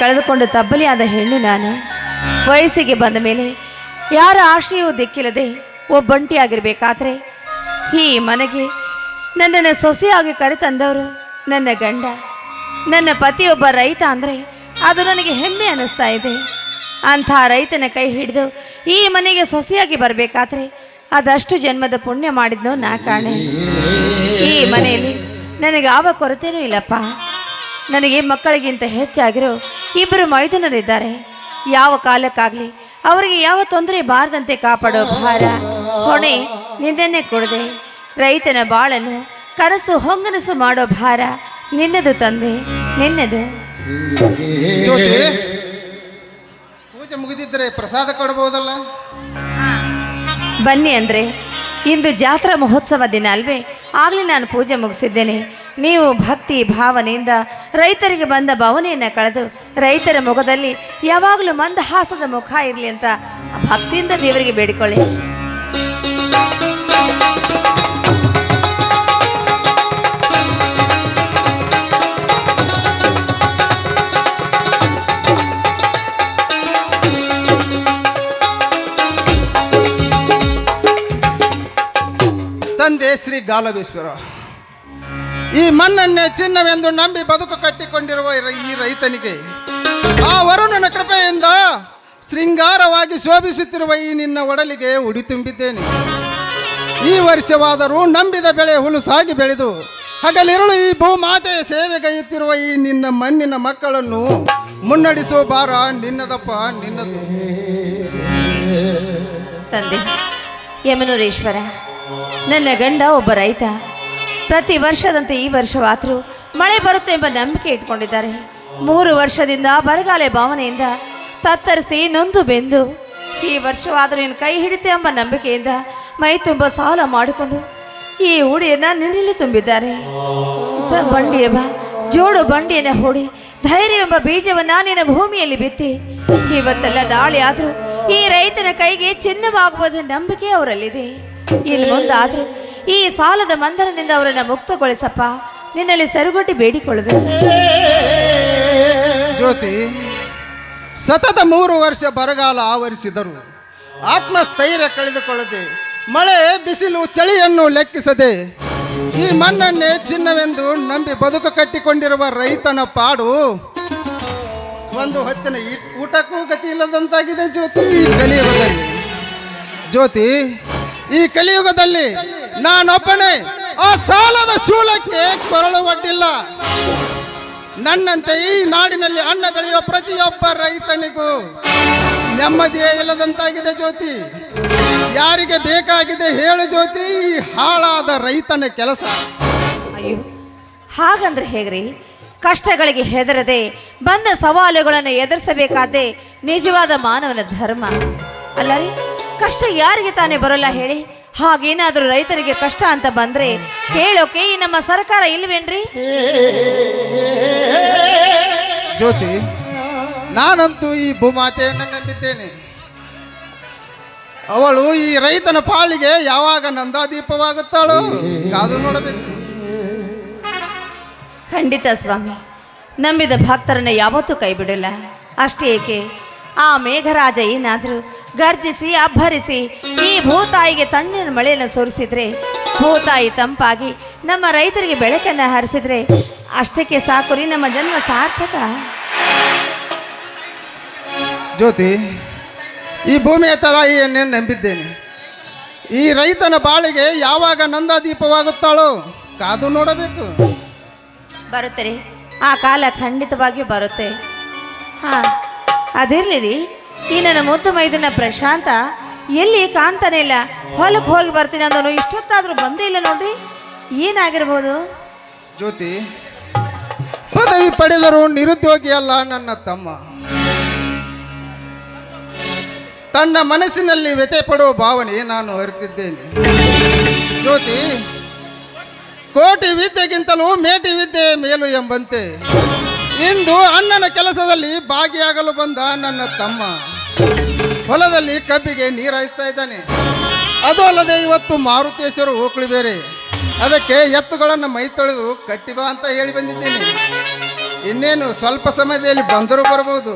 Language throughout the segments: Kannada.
ಕಳೆದುಕೊಂಡು ತಬ್ಬಲಿಯಾದ ಹೆಣ್ಣು ನಾನು. ವಯಸ್ಸಿಗೆ ಬಂದ ಮೇಲೆ ಯಾರ ಆಶ್ರಯವೂ ದಿಕ್ಕಿಲ್ಲದೆ ಒಬ್ಬಂಟಿಯಾಗಿರಬೇಕಾದ್ರೆ ಈ ಮನೆಗೆ ನನ್ನನ್ನು ಸೊಸೆಯಾಗಿ ಕರೆತಂದವರು ನನ್ನ ಗಂಡ. ನನ್ನ ಪತಿಯೊಬ್ಬ ರೈತ ಅಂದರೆ ಅದು ನನಗೆ ಹೆಮ್ಮೆ ಅನ್ನಿಸ್ತಾ ಇದೆ. ಅಂಥ ರೈತನ ಕೈ ಹಿಡಿದು ಈ ಮನೆಗೆ ಸೊಸೆಯಾಗಿ ಬರಬೇಕಾದ್ರೆ ಅದಷ್ಟು ಜನ್ಮದ ಪುಣ್ಯ ಮಾಡಿದ್ನೋ ನಾ ಕಾಣೆ. ಈ ಮನೆಯಲ್ಲಿ ನನಗೆ ಯಾವ ಕೊರತೆಯೂ ಇಲ್ಲಪ್ಪ. ನನಗೆ ಮಕ್ಕಳಿಗಿಂತ ಹೆಚ್ಚಾಗಿರೋ ಇಬ್ಬರು ಮೈದುನರಿದ್ದಾರೆ. ಯಾವ ಕಾಲಕ್ಕಾಗಲಿ ಅವರಿಗೆ ಯಾವ ತೊಂದರೆ ಬಾರದಂತೆ ಕಾಪಾಡೋ ಭಾರ ಹೊಣೆ ನಿನ್ನೆ ಕೊಡದೆ. ರೈತನ ಬಾಳನ್ನು ಕನಸು ಹೊಂಗನಸು ಮಾಡೋ ಭಾರ ನಿನ್ನದು ತಂದೆ, ನಿನ್ನದು. ಪೂಜೆ ಮುಗಿದಿದ್ರೆ ಪ್ರಸಾದ ಕೊಡಬಹುದಲ್ಲ? ಬನ್ನಿ ಅಂದರೆ ಇಂದು ಜಾತ್ರಾ ಮಹೋತ್ಸವ ದಿನ ಅಲ್ವೇ, ಆಗಲೇ ನಾನು ಪೂಜೆ ಮುಗಿಸಿದ್ದೇನೆ. ನೀವು ಭಕ್ತಿ ಭಾವನೆಯಿಂದ ರೈತರಿಗೆ ಬಂದ ಭಾವನೆಯನ್ನು ಕಳೆದು ರೈತರ ಮುಖದಲ್ಲಿ ಯಾವಾಗಲೂ ಮಂದಹಾಸದ ಮುಖ ಇರಲಿ ಅಂತ ಭಕ್ತಿಯಿಂದ ದೇವರಿಗೆ ಬೇಡಿಕೊಳ್ಳಿ. ತಂದೆ ಶ್ರೀ ಗಾಲವೇಶ್ವರ, ಈ ಮಣ್ಣನ್ನೇ ಚಿನ್ನವೆಂದು ನಂಬಿ ಬದುಕು ಕಟ್ಟಿಕೊಂಡಿರುವ ಈ ರೈತನಿಗೆ ಆ ವರುಣನ ಕೃಪೆಯಿಂದ ಶೃಂಗಾರವಾಗಿ ಶೋಭಿಸುತ್ತಿರುವ ಈ ನಿನ್ನ ಒಡಲಿಗೆ ಉಡಿ ತುಂಬಿದ್ದೇನೆ. ಈ ವರ್ಷವಾದರೂ ನಂಬಿದ ಬೆಳೆ ಹುಲುಸಾಗಿ ಬೆಳೆದು ಹಗಲಿರುಳು ಈ ಭೂಮಾತೆಯ ಸೇವೆಗೈಯುತ್ತಿರುವ ಈ ನಿನ್ನ ಮಣ್ಣಿನ ಮಕ್ಕಳನ್ನು ಮುನ್ನಡೆಸುವ ಭಾರ ನಿನ್ನದಪ್ಪ, ನಿನ್ನದು. ತಂದೆ ಯಮನೂರೇಶ್ವರ, ನನ್ನ ಗಂಡ ಒಬ್ಬ ರೈತ. ಪ್ರತಿ ವರ್ಷದಂತೆ ಈ ವರ್ಷವಾದರೂ ಮಳೆ ಬರುತ್ತೆ ಎಂಬ ನಂಬಿಕೆ ಇಟ್ಕೊಂಡಿದ್ದಾರೆ. 3 ವರ್ಷದಿಂದ ಬರಗಾಲ ಭಾವನೆಯಿಂದ ತತ್ತರಿಸಿ ನೊಂದು ಬೆಂದು ಈ ವರ್ಷವಾದರೂ ನೀನು ಕೈ ಹಿಡಿತೆ ಎಂಬ ನಂಬಿಕೆಯಿಂದ ಮೈ ತುಂಬ ಸಾಲ ಮಾಡಿಕೊಂಡು ಈ ಉಡಿಯನ್ನು ನಿನ್ನಲ್ಲಿ ತುಂಬಿದ್ದಾರೆ. ಜೋಡು ಬಂಡಿಯನ್ನು ಹೂಡಿ ಧೈರ್ಯ ಎಂಬ ಬೀಜವನ್ನು ನಿನ್ನ ಭೂಮಿಯಲ್ಲಿ ಬಿತ್ತಿ ಇವತ್ತೆಲ್ಲ ದಾಳಿ ಆದರೂ ಈ ರೈತನ ಕೈಗೆ ಚಿನ್ನವಾಗುವುದ ನಂಬಿಕೆ ಅವರಲ್ಲಿದೆ. ಇನ್ನು ಮುಂದಾದರೂ ಈ ಸಾಲದ ಬಂಧನದಿಂದ ಅವರನ್ನು ಮುಕ್ತಗೊಳಿಸಪ್ಪ, ನಿನ್ನಲ್ಲಿ ಸರುಗಟ್ಟಿ ಬೇಡಿಕೊಳ್ಳುವೆ. ಜ್ಯೋತಿ, ಸತತ 3 ವರ್ಷ ಬರಗಾಲ ಆವರಿಸಿದರು ಆತ್ಮಸ್ಥೈರ್ಯ ಕಳೆದುಕೊಳ್ಳದೆ, ಮಳೆ ಬಿಸಿಲು ಚಳಿಯನ್ನು ಲೆಕ್ಕಿಸದೆ ಈ ಮಣ್ಣನ್ನೇ ಚಿನ್ನವೆಂದು ನಂಬಿ ಬದುಕು ಕಟ್ಟಿಕೊಂಡಿರುವ ರೈತನ ಪಾಡು ಒಂದು ಹೊತ್ತಿನ ಊಟಕ್ಕೂ ಗತಿ ಇಲ್ಲದಂತಾಗಿದೆ. ಜ್ಯೋತಿ, ಈ ಕಲಿಯುಗದಲ್ಲಿ ಜ್ಯೋತಿ ಈ ಕಲಿಯುಗದಲ್ಲಿ ನಾನೊಬ್ಬನೇ ಆ ಸಾಲದ ಶೂಲಕ್ಕೆ ಕೊರಳು ಒಡ್ಡಿಲ್ಲ. ನನ್ನಂತೆ ಈ ನಾಡಿನಲ್ಲಿ ಅನ್ನ ಬೆಳೆಯುವ ಪ್ರತಿಯೊಬ್ಬ ರೈತನಿಗೂ ನೆಮ್ಮದಿಯೇ ಇಲ್ಲದಂತಾಗಿದೆ. ಜ್ಯೋತಿ, ಯಾರಿಗೆ ಬೇಕಾಗಿದೆ ಹೇಳು ಜ್ಯೋತಿ ಹಾಳಾದ ರೈತನ ಕೆಲಸ? ಅಯ್ಯೋ, ಹಾಗಂದ್ರೆ ಹೇಗ್ರಿ? ಕಷ್ಟಗಳಿಗೆ ಹೆದರದೆ ಬಂದ ಸವಾಲುಗಳನ್ನು ಎದುರಿಸಬೇಕಾದ್ದೇ ನಿಜವಾದ ಮಾನವನ ಧರ್ಮ ಅಲ್ಲ ರೀ? ಕಷ್ಟ ಯಾರಿಗೆ ತಾನೇ ಬರೋಲ್ಲ ಹೇಳಿ? ಹಾಗೇನಾದರೂ ರೈತರಿಗೆ ಕಷ್ಟ ಅಂತ ಬಂದ್ರೆ ಕೇಳೋಕೆ ಈ ನಮ್ಮ ಸರ್ಕಾರ ಇಲ್ವೇನ್ರಿ? ಜ್ಯೋತಿ, ನಾನಂತೂ ಈ ಭೂಮಾತೆಯನ್ನು ನಂಬಿದ್ದೇನೆ. ಅವಳು ಈ ರೈತನ ಪಾಳಿಗೆ ಯಾವಾಗ ನಂದಾದೀಪವಾಗುತ್ತಾಳೋ ಕಾದು ನೋಡಬೇಕು. ಖಂಡಿತ ಸ್ವಾಮಿ, ನಂಬಿದ ಭಕ್ತರನ್ನ ಯಾವತ್ತೂ ಕೈ ಬಿಡಲ್ಲ. ಅಷ್ಟೇ ಏಕೆ, ಆ ಮೇಘರಾಜ ಏನಾದರೂ ಗರ್ಜಿಸಿ ಅಬ್ಬರಿಸಿ ಈ ಭೂತಾಯಿಗೆ ತಣ್ಣೀರ ಮಳೆಯನ್ನು ಸುರಿಸಿದ್ರೆ, ಭೂತಾಯಿ ತಂಪಾಗಿ ನಮ್ಮ ರೈತರಿಗೆ ಬೆಳಕನ್ನು ಹರಿಸಿದ್ರೆ ಅಷ್ಟಕ್ಕೆ ಸಾಕು ರೀ, ನಮ್ಮ ಜನ್ಮ ಸಾರ್ಥಕ. ಜ್ಯೋತಿ, ಈ ಭೂಮಿಯ ತಾಯಿಯನ್ನೇ ನಂಬಿದ್ದೇನೆ. ಈ ರೈತನ ಬಾಳಿಗೆ ಯಾವಾಗ ನಂದಾದೀಪವಾಗುತ್ತಾಳೋ ಕಾದು ನೋಡಬೇಕು. ಬರುತ್ತೆ ರೀ, ಆ ಕಾಲ ಖಂಡಿತವಾಗಿಯೂ ಬರುತ್ತೆ. ಹಾಂ, ಅದಿರಲಿ ರೀ, ಈ ನನ್ನ ಮುದ್ದು ಮೈದನ ಪ್ರಶಾಂತ ಎಲ್ಲಿ ಕಾಣ್ತಾನೆ ಇಲ್ಲ. ಹೊಲಕ್ಕೆ ಹೋಗಿ ಬರ್ತೀನಿ ಅಂದನು, ಇಷ್ಟೊತ್ತಾದರೂ ಬಂದೇ ಇಲ್ಲ ನೋಡ್ರಿ. ಏನಾಗಿರ್ಬೋದು? ಜ್ಯೋತಿ, ಪದವಿ ಪಡೆದರೂ ನಿರುದ್ಯೋಗಿ ಅಲ್ಲ ನನ್ನ ತಮ್ಮ. ತನ್ನ ಮನಸ್ಸಿನಲ್ಲಿ ವ್ಯಥೆ ಪಡುವ ಭಾವನೆ ನಾನು ಅರಿತಿದ್ದೇನೆ. ಜ್ಯೋತಿ, ಕೋಟಿ ವಿದ್ಯೆಗಿಂತಲೂ ಮೇಟಿ ವಿದ್ಯೆ ಮೇಲು ಎಂಬಂತೆ ಇಂದು ಅಣ್ಣನ ಕೆಲಸದಲ್ಲಿ ಭಾಗಿಯಾಗಲು ಬಂದ ನನ್ನ ತಮ್ಮ ಹೊಲದಲ್ಲಿ ಕಬ್ಬಿಗೆ ನೀರಾಯಿಸ್ತಾ ಇದ್ದಾನೆ. ಅದು ಅಲ್ಲದೆ ಇವತ್ತು ಮಾರುತೇಶ್ವರ ಓಕಳಿ ಬೇರೆ, ಅದಕ್ಕೆ ಎತ್ತುಗಳನ್ನು ಮೈ ತೊಳೆದು ಕಟ್ಟಿಬಾ ಅಂತ ಹೇಳಿ ಬಂದಿದ್ದೇನೆ. ಇನ್ನೇನು ಸ್ವಲ್ಪ ಸಮಯದಲ್ಲಿ ಬಂದರೂ ಬರಬಹುದು.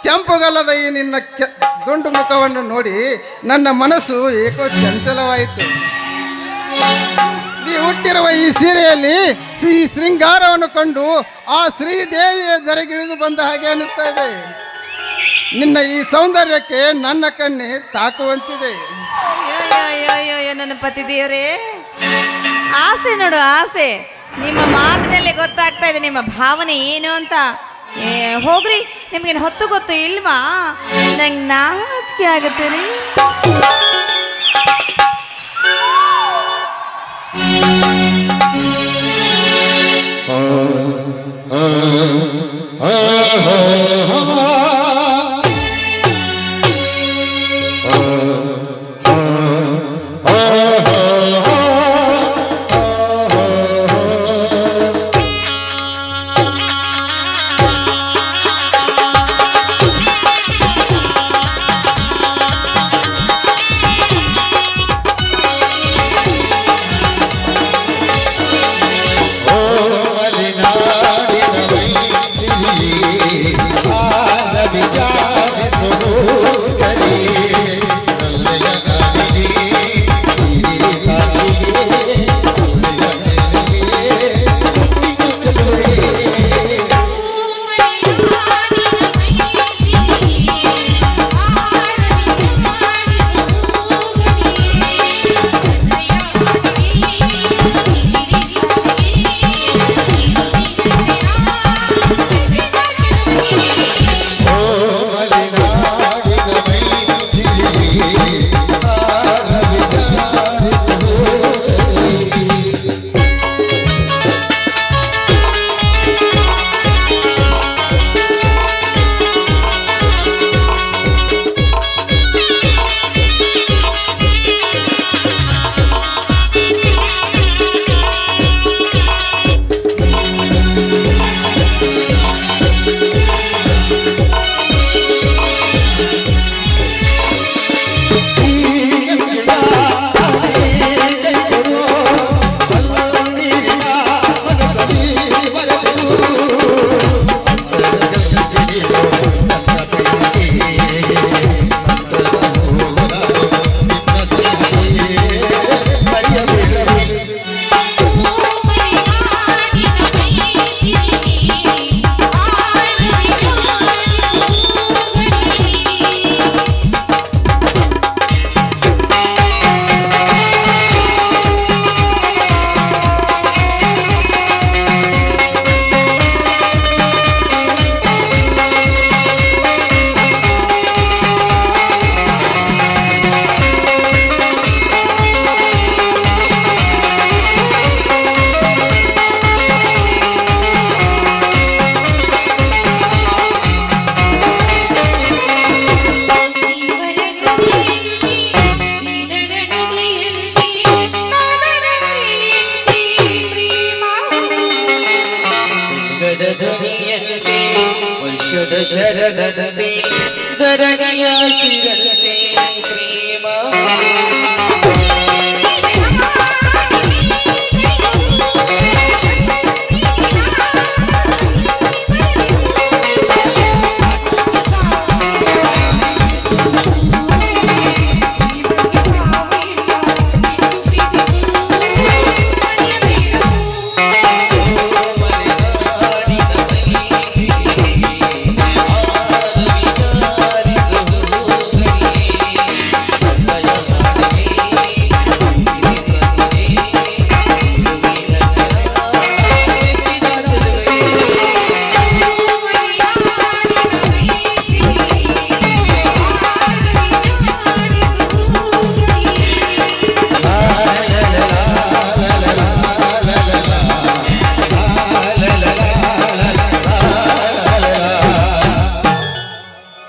ಕೆಂಪುಗಲ್ಲದ ಈ ನಿನ್ನ ದುಂಡು ಮುಖವನ್ನು ನೋಡಿ ನನ್ನ ಮನಸ್ಸು ಏಕೋ ಚಂಚಲವಾಯಿತು. ನೀ ಹುಟ್ಟಿರುವ ಈ ಸೀರೆಯಲ್ಲಿ ಈ ಶೃಂಗಾರವನ್ನು ಕಂಡು ಆ ಶ್ರೀದೇವಿಯ ಧರೆಗಿಳಿದು ಬಂದ ಹಾಗೆ ಅನಿಸ್ತಾ ಇದೆ. ನಿನ್ನ ಈ ಸೌಂದರ್ಯಕ್ಕೆ ನನ್ನ ಕಣ್ಣೆ ತಾಕುವಂತಿದೆ. ಅಯ್ಯೋ ನನ್ನ ಪತಿ ದೇವರೇ, ಆಸೆ ನೋಡು ಆಸೆ. ನಿಮ್ಮ ಮಾತಿನಲ್ಲಿ ಗೊತ್ತಾಗ್ತಾ ಇದೆ ನಿಮ್ಮ ಭಾವನೆ ಏನು ಅಂತ. ಹೋಗ್ರಿ, ನಿಮ್ಗೇನು ಹೊತ್ತು ಗೊತ್ತು ಇಲ್ವಾ? ನಂಗೆ ನಾಚಿಕೆ ಆಗುತ್ತೆ ರೀ. ಶರದತೆ ಧರಣಿಯ ಸಿರತೆ ಪ್ರೇಮ